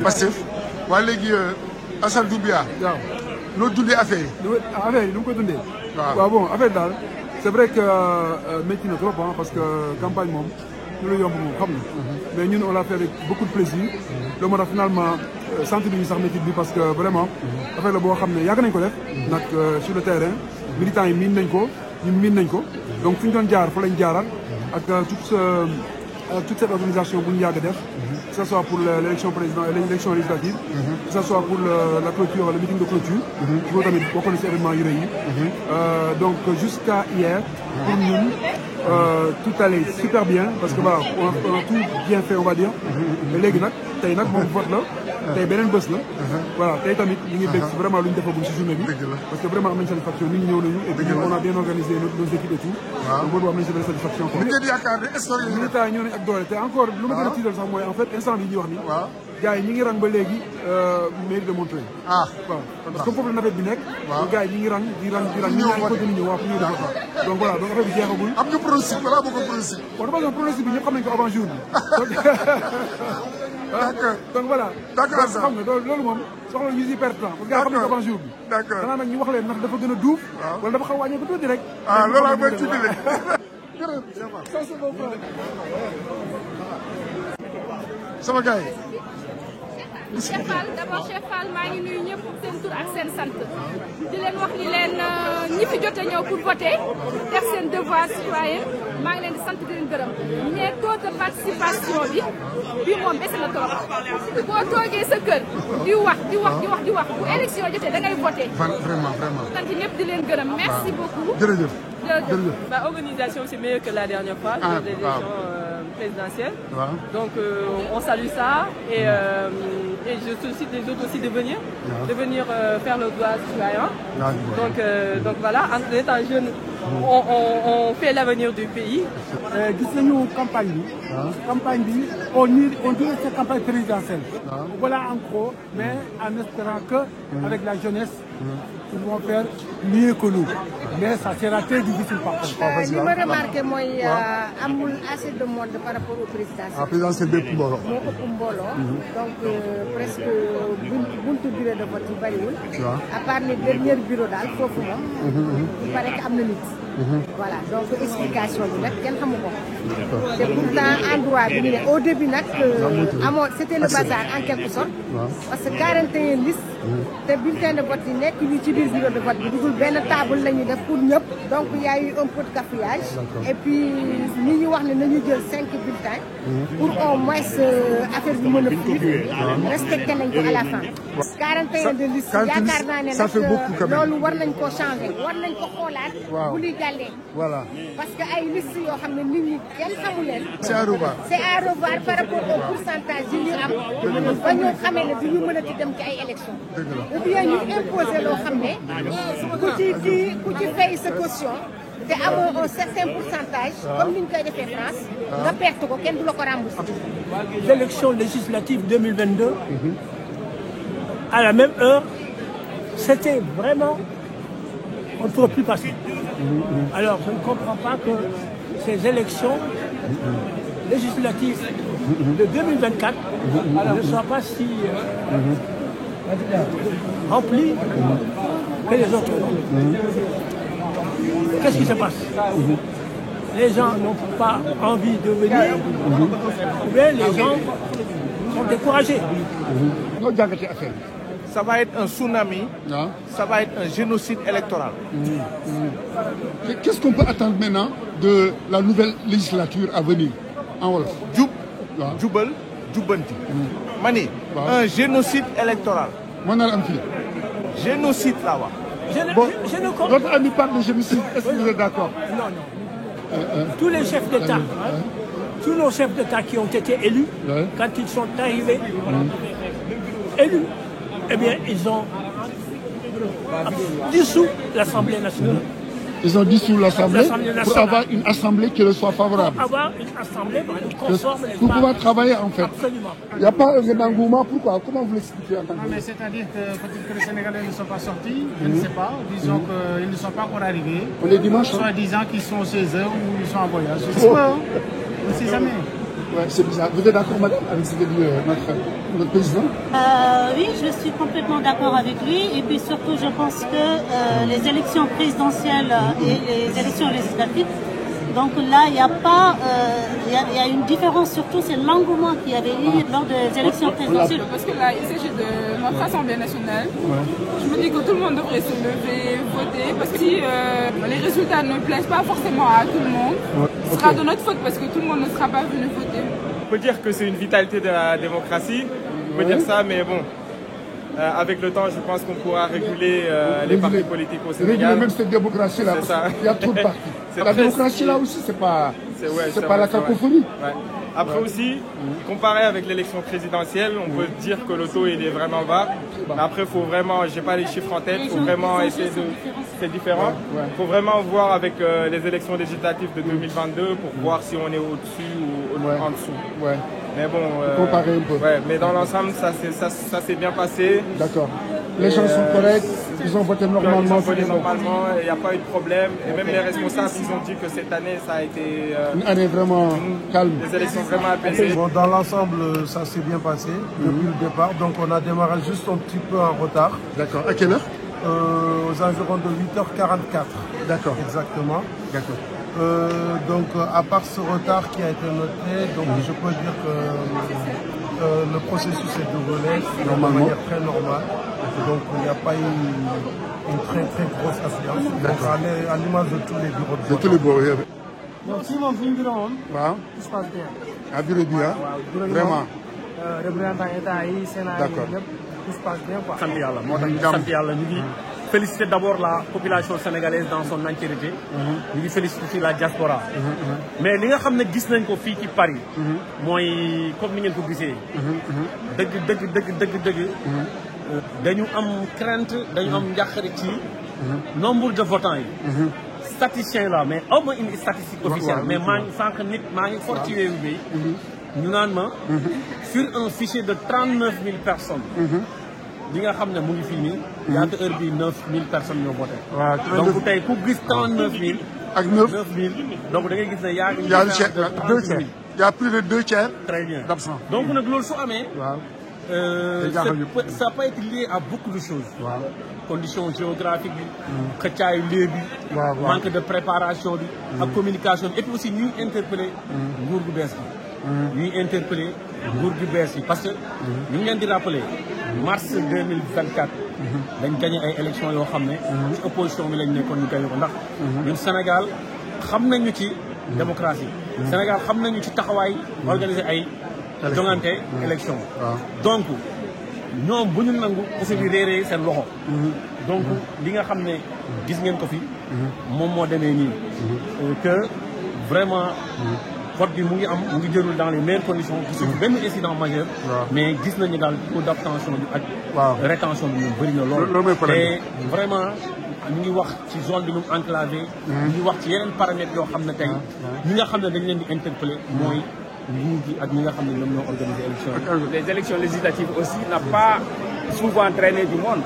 Pastef waa léegi Assane Doumbia. waaw noo dundee affaire yi. affaire yi nu mu ko dundee. waaw bon affaire daal c'est vrai que métti na trop parce que campagne moom ñu la yomb moom xam na. mais ñun on l'a fait avec beaucoup de plaisir. loolu moo tax finalement sentir nañu sax métti bi parce que vraiment. affaire la boo xam ne yàgg nañ ko def. nag sur le terrain. militants yi miin nañ ko ñun miin nañ ko. donc fu ñu doon jaar fa lañ jaaraat. ak toute cette organisation bu ñu yàgg def. que ce soit pour l'élection présidentielle, l'élection législative, que ce soit pour la clôture, le meeting de clôture, il faut tamit bokk na ci événement yu rëy yi. Donc jusqu'à hier, pour nous, tout allait super bien parce que voilà, on a tout bien fait, on va dire. Mais léegi nag tey nag moom vote la. tey beneen bés la. voilà tey tamit ñu ngi bég vraiment lu ñu defagum ci journée bi. parce que vraiment am nañ satisfaction nit ñi ñëw nañu. et puis on a bien organisé nos équipes et tout. donc boobu am nañ ci satisfaction. li ngeen yaakaar ne histoire yi militants yi ñëw nañ ak doole te encore lu ma gën a tiital sax mooy en fait instant bi ñuy wax ni. gars yi ñi ngi rang ba léegi mairie de Montreuil. waaw parce que foofu la navette bi nekk. gars yi ñi ngi rang di rang ñu ñaan ko ñu ñëw waaw pour ñëw di voter. donc voilà donc affaire bi jeexagul. am nga pronostic balaa bëgg a pronostic. bon dafa am pronostic bi ñëpp xam nañ ko avant jour bi. d'accord donc voilà. d'accord xam nga loolu moom soxla ñu si perte temps parce que gars xam nañ ko avant jour bi. d'accord xanaa nag ñu wax leen ndax dafa gën a duuf. wala dafa xaw a wàññeeku tuuti rek. loolu ak mooy tuuti rek. sama gars yi. Cheikh Fall d'abord Cheikh Fall maa ngi nuyu ñëpp seen tur ak seen sant di leen wax ni leen ñi fi jot a ñëw pour voter def seen devoir citoyen maa ngi leen di sant di leen gërëm mais taux de participation bi moom bese na trop boo toogee sa kër di wax bu élection jotee da ngay voter. vraiment. sant ñëpp di leen gërëm merci beaucoup. jërëjëf. Bah, organisation c'est meilleur que la dernière fois lors des élections présidentielles. Donc on salue ça et je sollicite les autres aussi de venir faire le devoir citoyen. Donc voilà, en étant jeune, on fait l'avenir du pays. gis nañu campagne bi on dirait que c'est campagne présidentielle. Voilà en gros, mais en espérant que avec la jeunesse ils vont faire mieux que nous. Mais ça sera très difficile par contre. li ma remarqué mooy amul assez de monde par rapport au présidentiel. présidentiel bépp mbooloo. moo ëpp mbooloo. donc presque buntu bureau de vote yi bariwul. à part les derniers bureaux daal foofu moom. il paraît que am na nit. voilà donc explication bi nag kenn xamu ko. te pourtant endroit bi ñu ne au début nag amoo c'était le bazar en quelque sorte. parce que 41 listes. te bulletin de vote yi nekk ñu ci biir bureau de vote bi dugul benn table la ñuy def pour ñëpp. donc y a eu un peu de cafouillage. et puis ñi ñu wax ne nañu jël 5 bulletins. pour au moins affaire bi mën a fluide. respecté nañ ko à la fin. 41 de liste yaakaar naa ne nag loolu war nañ koo changer war nañ ko xoolaat. bu luy jàllee. voilà parce que ay liste yoo xam ne nit ñi kenn xamu leen. c'est à revoir. c'est à revoir par rapport au pourcentage yi ñu am. ba ñu xamee ne du ñu mën a ci dem ci ay élections. ou bien ñu imposer loo xam ne ku ci fay sa caution te amoo un certain pourcentage comme ni ñu koy defee France nga perte ko kenn du la ko rembourser. L'élection législative 2022 à la même heure c'était vraiment on ne peut plus passer. Alors je ne comprends pas que ces élections législatives de 2024 ne soient pas si remplies que les autres. Qu'est-ce qui se passe? Les gens n'ont pas envie de venir, ou bien les gens sont découragés. Ça va être un tsunami, ça va être un génocide électoral. Qu'est-ce qu'on peut attendre maintenant de la nouvelle législature à venir en wolof? Jubal, jubanti. Mani, un génocide électoral. Génocide là bas. Je ne comprends. Votre ami parle de génocide, est-ce que vous êtes d'accord? Non. Tous les chefs d'État, tous nos chefs d'État qui ont été élus, quand ils sont arrivés, élus, eh bien, ils ont dissous l'Assemblée nationale. Ils ont dissous l'Assemblée pour avoir une Assemblée qui leur soit favorable. Pour avoir une Assemblée conforme. Pour pouvoir travailler en fait. Absolument. Il n'y a pas un engouement, pourquoi? Comment vous l'expliquez en tant que... Mais c'est-à-dire que peut-être que les Sénégalais ne sont pas sortis, je ne sais pas. Disons qu'ils ne sont pas encore arrivés. On est dimanche. Soit disant qu'ils sont chez eux ou ils sont en voyage. Je ne sais pas. On ne sait jamais. Ouais, c'est bizarre. Vous êtes d'accord avec ce que dit notre frère? notre président? Oui, je suis complètement d'accord avec lui. Et puis surtout, je pense que les élections présidentielles et les élections législatives, donc là, il y a pas, il y a une différence surtout, c'est l'engouement qu'il y avait eu lors des élections présidentielles. Parce que là, il s'agit de notre Assemblée nationale. Je me dis que tout le monde devrait se lever, voter, parce que si les résultats ne plaisent pas forcément à tout le monde, ce sera de notre faute parce que tout le monde ne sera pas venu voter. On peut dire que c'est une vitalité de la démocratie, on peut dire ça, mais bon, avec le temps, je pense qu'on pourra réguler les partis politiques au Sénégal. Réguler même cette démocratie-là, il y a trop de partis. La démocratie là aussi, c'est pas la cacophonie. Ouais. Après aussi, comparé avec l'élection présidentielle, on peut dire que le taux il est vraiment bas. Mais après, il faut vraiment, j'ai pas les chiffres en tête, il faut vraiment essayer de... C'est différent. Il faut vraiment voir avec les élections législatives de 2022 pour voir si on est au-dessus ou en dessous. Ouais. Mais bon, comparer un peu. Ouais, mais dans l'ensemble, ça s'est bien passé. D'accord. Les gens sont corrects, ils ont voté normalement. Ils ont voté normalement, il n'y a pas eu de problème. Et même les responsables, ils ont dit que cette année, ça a été une année vraiment calme. Des élections vraiment apaisées. Bon, dans l'ensemble, ça s'est bien passé depuis le départ. Donc on a démarré juste un petit peu en retard. D'accord. À quelle heure? Aux environs de 8h44. D'accord. Exactement. D'accord. Donc à part ce retard qui a été noté, donc je peux dire que le processus est déroulé de manière très normale. Donc il n'y a pas eu une très grosse affluence. Donc à l'image de tous les bureaux de vote. De tous les bureaux, oui. Donc si mon film bureau, tout se passe bien. À bureau bi, vraiment. Représentant État yi, Sénat yi, tout se passe bien quoi. Sant Yàlla moo tax ñu sant Yàlla ñu ngi féliciter d'abord la population sénégalaise dans son entièreté. ñu ngi féliciter aussi la diaspora. mais li nga xam ne gis nañ ko fii ci Paris. mooy comme ni ngeen ko gisee. dëgg. dañu am crainte dañu am njàqare ci nombre de votants yi. statisticien là mais au moins une statistique officielle. mais maa ngi sànq nit maa ngi for ci wéeru bi ñu naan ma. sur un fichier de 39 000 personnes. li nga xam ne mu ngi fii nii. yaata heure bii 9 000 personnes ñoo voté. waaw donc tey ku gis 39 000. ak 9 000 donc da ngay gis ne yaa ngi. y a plus de 2 tiers. très bien d'absents. donc nag loolu su amee. waaw. ça peut être lié à beaucoup de choses. Wow. Conditions géographiques, xëccaayu lieu bi, manque de préparation bi, ak communication et puis aussi ñuy interpeller nguur gu bees bi. ñuy interpeller nguur gu bees yi parce que ñu ngi leen di rappeler mars 2024 dañ gagné ay élections yoo xam ne ci opposition bi lañ nekkoon ñu gagné ko ndax ñun Sénégal xam nañu ci démocratie. Sénégal xam nañu ci taxawaay organiser ay jongante élection. Donc ñoom bu ñu nangu aussi bi réeree seen loxo. donc li nga xam ne gis ngeen ko fi. moom moo demee nii. que vraiment vote bi mu ngi am mu ngi jëlul dans les meilleures conditions. gisuñu benn incident majeur. mais gis nañu daal taux d'abstention bi ak. rétention bi ñu bëri na lool. te vraiment ñu ngi wax ci zone bi nu mu enclavé. ñu ngi wax ci yeneen paramètres yoo xam ne tey ñi nga xam ne dañ leen di interpeller mooy. nguur gi ak ñi nga xam ne ñoom ñoo organisé élection les élections législatives aussi n'a pas souvent traîné du monde.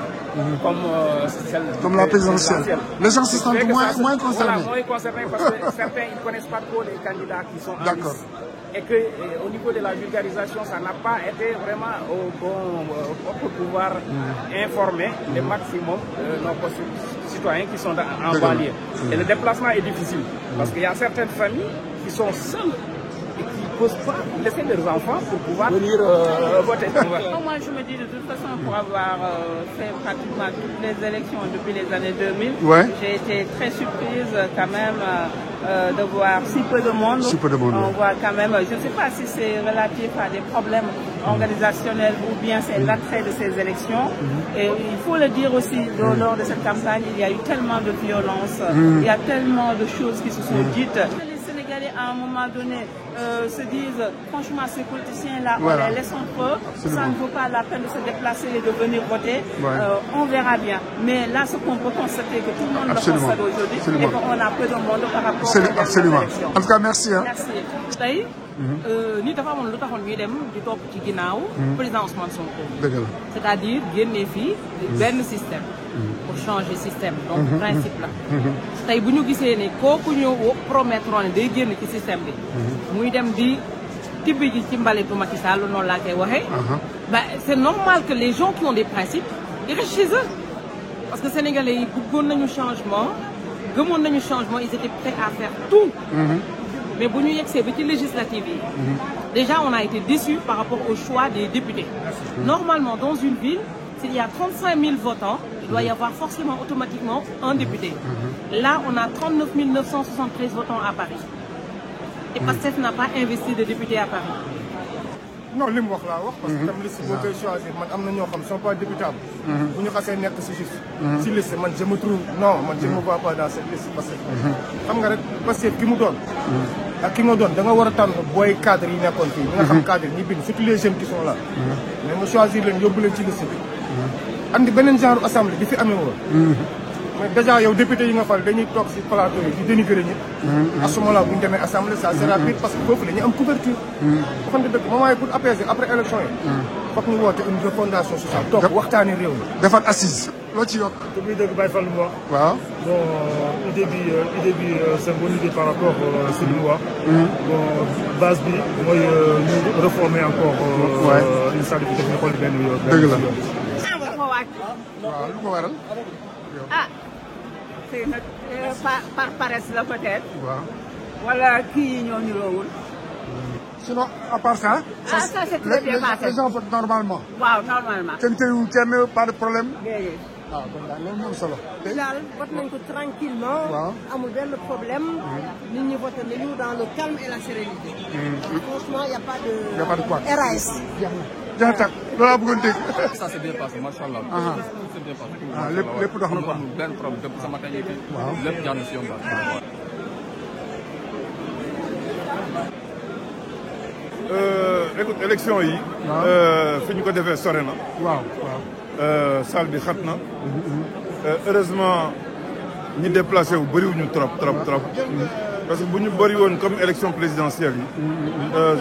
comme la présidentielle. Les gens se sentent moins concernés. Voilà, moins concernés parce que certains ne connaissent pas trop les candidats qui sont en liste. Et que au niveau de la vulgarisation, ça n'a pas été vraiment au bon pour pouvoir informer le maximum nos citoyens qui sont en banlieue. Et le déplacement est difficile parce qu'il y a certaines familles qui sont seules et qui ne posent pas laisser leurs enfants pour pouvoir venir voter. Moi, je me dis de toute façon, pour avoir fait pratiquement toutes les élections depuis les années 2000, j'ai été très surprise quand même de voir si peu de monde. On voit quand même, je ne sais pas si c'est relatif à des problèmes organisationnels ou bien c'est l'attrait de ces élections. Et il faut le dire aussi, lors de cette campagne, il y a eu tellement de violence, il y a tellement de choses qui se sont dites. À un moment donné se disent franchement ces politiciens-là, on les laisse entre eux, ça ne vaut pas la peine de se déplacer et de venir voter, on verra bien. Mais là, ce qu'on peut constater, que tout le monde le constate aujourd'hui, et qu'on a peu de monde par rapport aux élections. En tout cas, merci. Merci. tey ni dafa amoon lu taxoon ñuy dem di topp ci ginnaaw président Ousmane Sonko. C'est-à-dire génne fii benn système pour changer système. Donc principe la tey bu ñu gisee ne kooku ñu promettre ne day génn ci système bi muy dem di tibbi ji ci mbalitu Macky Sall noonu laa koy waxee c'est normal que les gens qui ont des principes, ils restent chez eux. Parce que les Sénégalais, ils ont un changement, ils étaient prêts à faire tout. Mais pour nous, c'est petit législatif. Déjà, on a été déçus par rapport au choix des députés. Normalement, dans une ville, s'il y a 35 000 votants, il doit y avoir forcément automatiquement un député. Là, on a 39 973 votants à Paris. Et PASTEF n'a pas investi de députés à Paris. Non, je ne sais pas, parce que comme liste, vous choisir, je ne sont pas députés. Vous ne savez pas si si liste, je me trouve, non, je ne me vois pas dans cette liste. Parce que qui me donne, qui me donne, dans le temps, boy cadre, il y a un cadre, surtout les jeunes qui sont là. Mais je choisis le yobule ci liste. And benen genre assemblée di fi amé won. Mais déjà yow député yi nga fal dañuy tok ci plateau yi di dénigrer ñi. À ce moment-là bu ñu démé assemblée ça sera pire parce que fofu dañuy am couverture. Bu xamne deug moment pour apaiser après élection yi. Fokk ñu woté une refondation sociale tok waxtani réew mi. Defat assise lo ci yok. To bi deug bay fall lu wax. Waaw. Bon idée bi c'est une bonne idée par rapport à ce loi. Bon base bi moy ñu réformer encore une salle de xol ben yo. Deug la. waaw lu ko waral. ah c'est par paresse la peut-être. waaw. wala kii yi ñoo niroowul. sinon à part ça. ça c'est très bien passé les gens votent normalement. waaw normalement. kenn teewul kenn pas de problème. déedéet. waaw kon daal loolu moom solo. daal vote nañ ko tranquillement. waaw amul benn problème. nit ñi voté nañu dans le calme et la sérénité. franchement y a pas de. y a pas de quoi. RAS. jax tak loolu laa bëggoon dégg. ça c'est bien passé machallah. c'est bien passé. lépp dox na quoi. benn problème depuis sama tey fii. waaw lépp jaar na si yoon écoute élection yi. fi ñu ko defee sore na. waaw waaw. salle bi xat na. heureusement ñi déplacé wu bëriwuñu trop. Parce que bu ñu bëri woon comme élection présidentielle yi.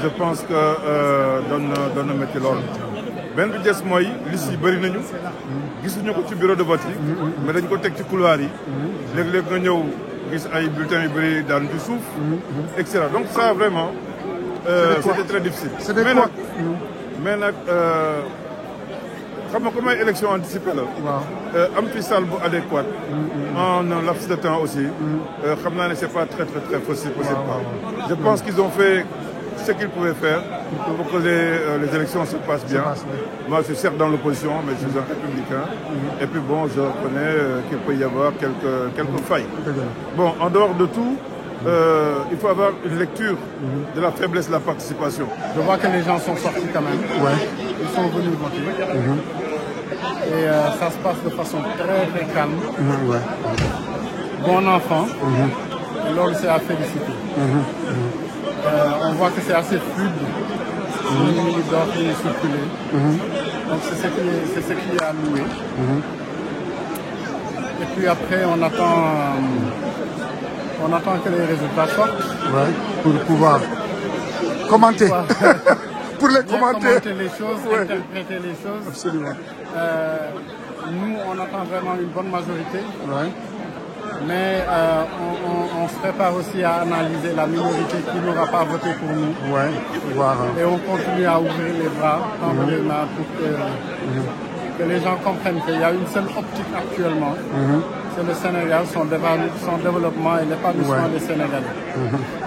je pense que doon na métti lool. benn bi des mooy liste yi bëri nañu. gisuñu ko ci bureau de vote yi. mais dañ ko teg ci couloir yi. léeg-léeg nga ñëw gis ay bulletins yu bëri daan ci suuf. et cetera donc ça vraiment. c'était très difficile. mais nag xam nga comme ay élection anticipée la. am fi salle bu adéquate. en un laps de temps aussi. xam naa ne c'est pas très possible. Je pense qu'ils ont fait ce qu'ils pouvaient faire pour que les élections se passent bien. Moi, je suis certes dans l'opposition, mais je suis un républicain. Et puis bon, je reconnais qu'il peut y avoir quelques failles. Bon, en dehors de tout. Il faut avoir une lecture de la faiblesse de la participation. Je vois que les gens sont sortis quand même. Ouais. Ils sont venus voter. Et ça se passe de façon très calme. Ouais. Bon enfant. Et là, c'est à féliciter. On voit que c'est assez fluide. Les doivent circuler. Donc c'est ce qui est à louer. Et puis après, on attend que les résultats sortent. Ouais, pour pouvoir commenter. Pour les commenter. Commenter les choses, interpréter les choses. Absolument. Nous, on attend vraiment une bonne majorité. Ouais. Mais on se prépare aussi à analyser la minorité qui n'aura pas voté pour nous. Ouais, voir. Et on continue à ouvrir les bras, tendre les mains pour que les gens comprennent qu'il y a une seule optique actuellement. C'est le Sénégal, son développement et l'épanouissement des Sénégalais.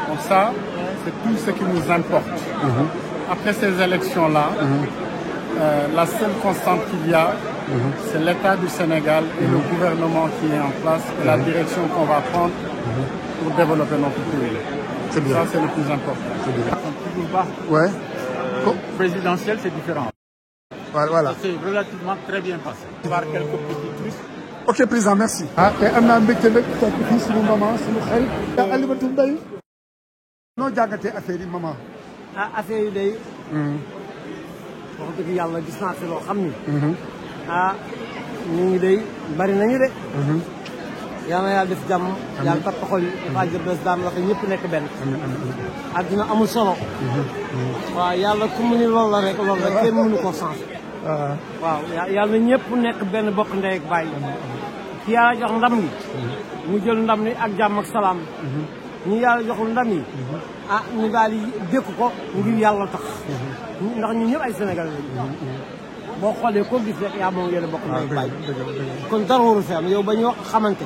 Donc ça, c'est tout ce qui nous importe. Après ces élections-là, la seule constante qu'il y a, c'est l'état du Sénégal et le gouvernement qui est en place et la direction qu'on va prendre pour développer notre pays. Ça, c'est le plus important. Toujours pas. Ouais. Présidentiel, c'est différent. Voilà. Ça s'est relativement très bien passé. Par quelques petits trucs. Ok, président, merci. Et on a un mec qui est ici, sur le moment, sur le xel. Alimatou Mbaye. noo jàngatee affaire yi maman. affaire yi day. wax dëgg yàlla gis naa fi loo xam ni. ñu ngi day bari nañu de. yal na yàlla def jàmm. yàlla tapp xol yi dafa jël bés daan la fa ñëpp nekk benn. àddina amul solo. waaw yàlla ku mu ni loolu la rek kenn mënu ko changé. waaw yàlla na ñëpp nekk benn bokk ndey ak bàyyi. ki yàlla jox ndam gi. mu jël ndam ni ak jàmm ak salaam. ñi yàlla joxul ndam yi. ñu daal di dékku ko ngir yàlla tax. ndax ñun ñëpp ay Sénégalais lañu. boo xoolee koo gis rek yaa moom yéen a bokk nañ bay. kon dara waru fi am yow ba ñu xamante.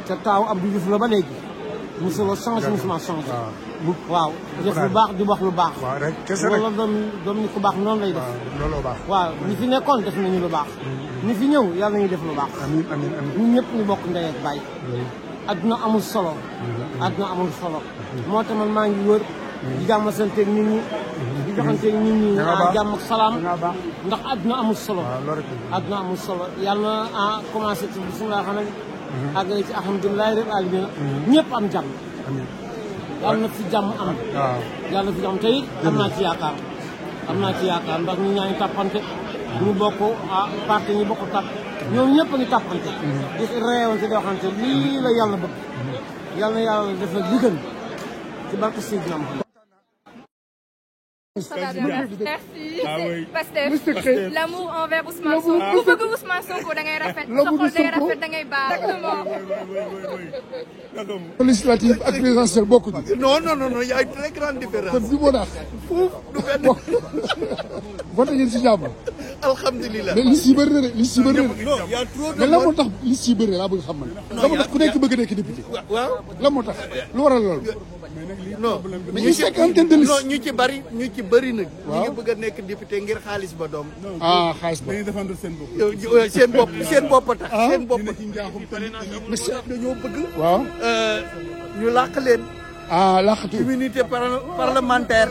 te taaw Abdou Diouf la ba léegi. musuloo changé musuma changé. waaw def lu baax di wax lu baax. waaw rek kese rek loolu doom ni ku baax noonu lay def. looloo baax. waaw ñi fi nekkoon def nañu lu baax. ñi fi ñëw yàlla nañu def lu baax. amiin amiin amiin ñun ñëpp ñu bokk ndey ak baay. adduna amul solo. adduna amul solo. moo tax man maa ngi wër. di jàmmasanteeg nit ñi. di joxanteeg nit ñi jàmm ak salaam. ndax adduna amul solo. adduna amul solo yàlla na commencé ci bisimilah xanaa àgg ci alhamdulilah rabbil alamin ñëpp am jàmm. yàlla na fi jàmm am. yàlla na fi jàmm te it am naa ci yaakaar. am naa ci yaakaar ndax ñu ñaa ngi tàppante. ñu bokk parti ñu bokk tàpp ñoom ñëpp a ngi tàppante. di réewante di waxante lii la yàlla bëgg. yàlla na yàlla def na li gën ci barke Seydina Muhammad. Merci. Pastef. L'amour envers Ousmane Sonko. Ku bëgg Ousmane Sonko da ngay rafet. Sa xol day rafet da ngay baax. Exactement. Législative ak présidentielle bokkuñu. Non, non, non, il y a une très grande différence. kon bi moo tax. voté ngeen si jàmm. Alhamdulillah. mais liste yi bëri na de liste yi bëri na de. Non, il y a trop de. mais lan moo tax liste yi bëri laa bëgg xam man. lan moo tax ku nekk bëgg a nekk député. waaw lan moo tax lu waral loolu. non ñu cinquantaine de liste. non ñu ci bëri nag. ñu ngi bëgg a nekk député ngir xaalis ba doom. ah xaalis ba. dañuy défendre seen bopp. seen bopp tax. seen bopp mais dañoo bëgg. waaw. ñu làq leen. ah làqatu. immunité parlementaire.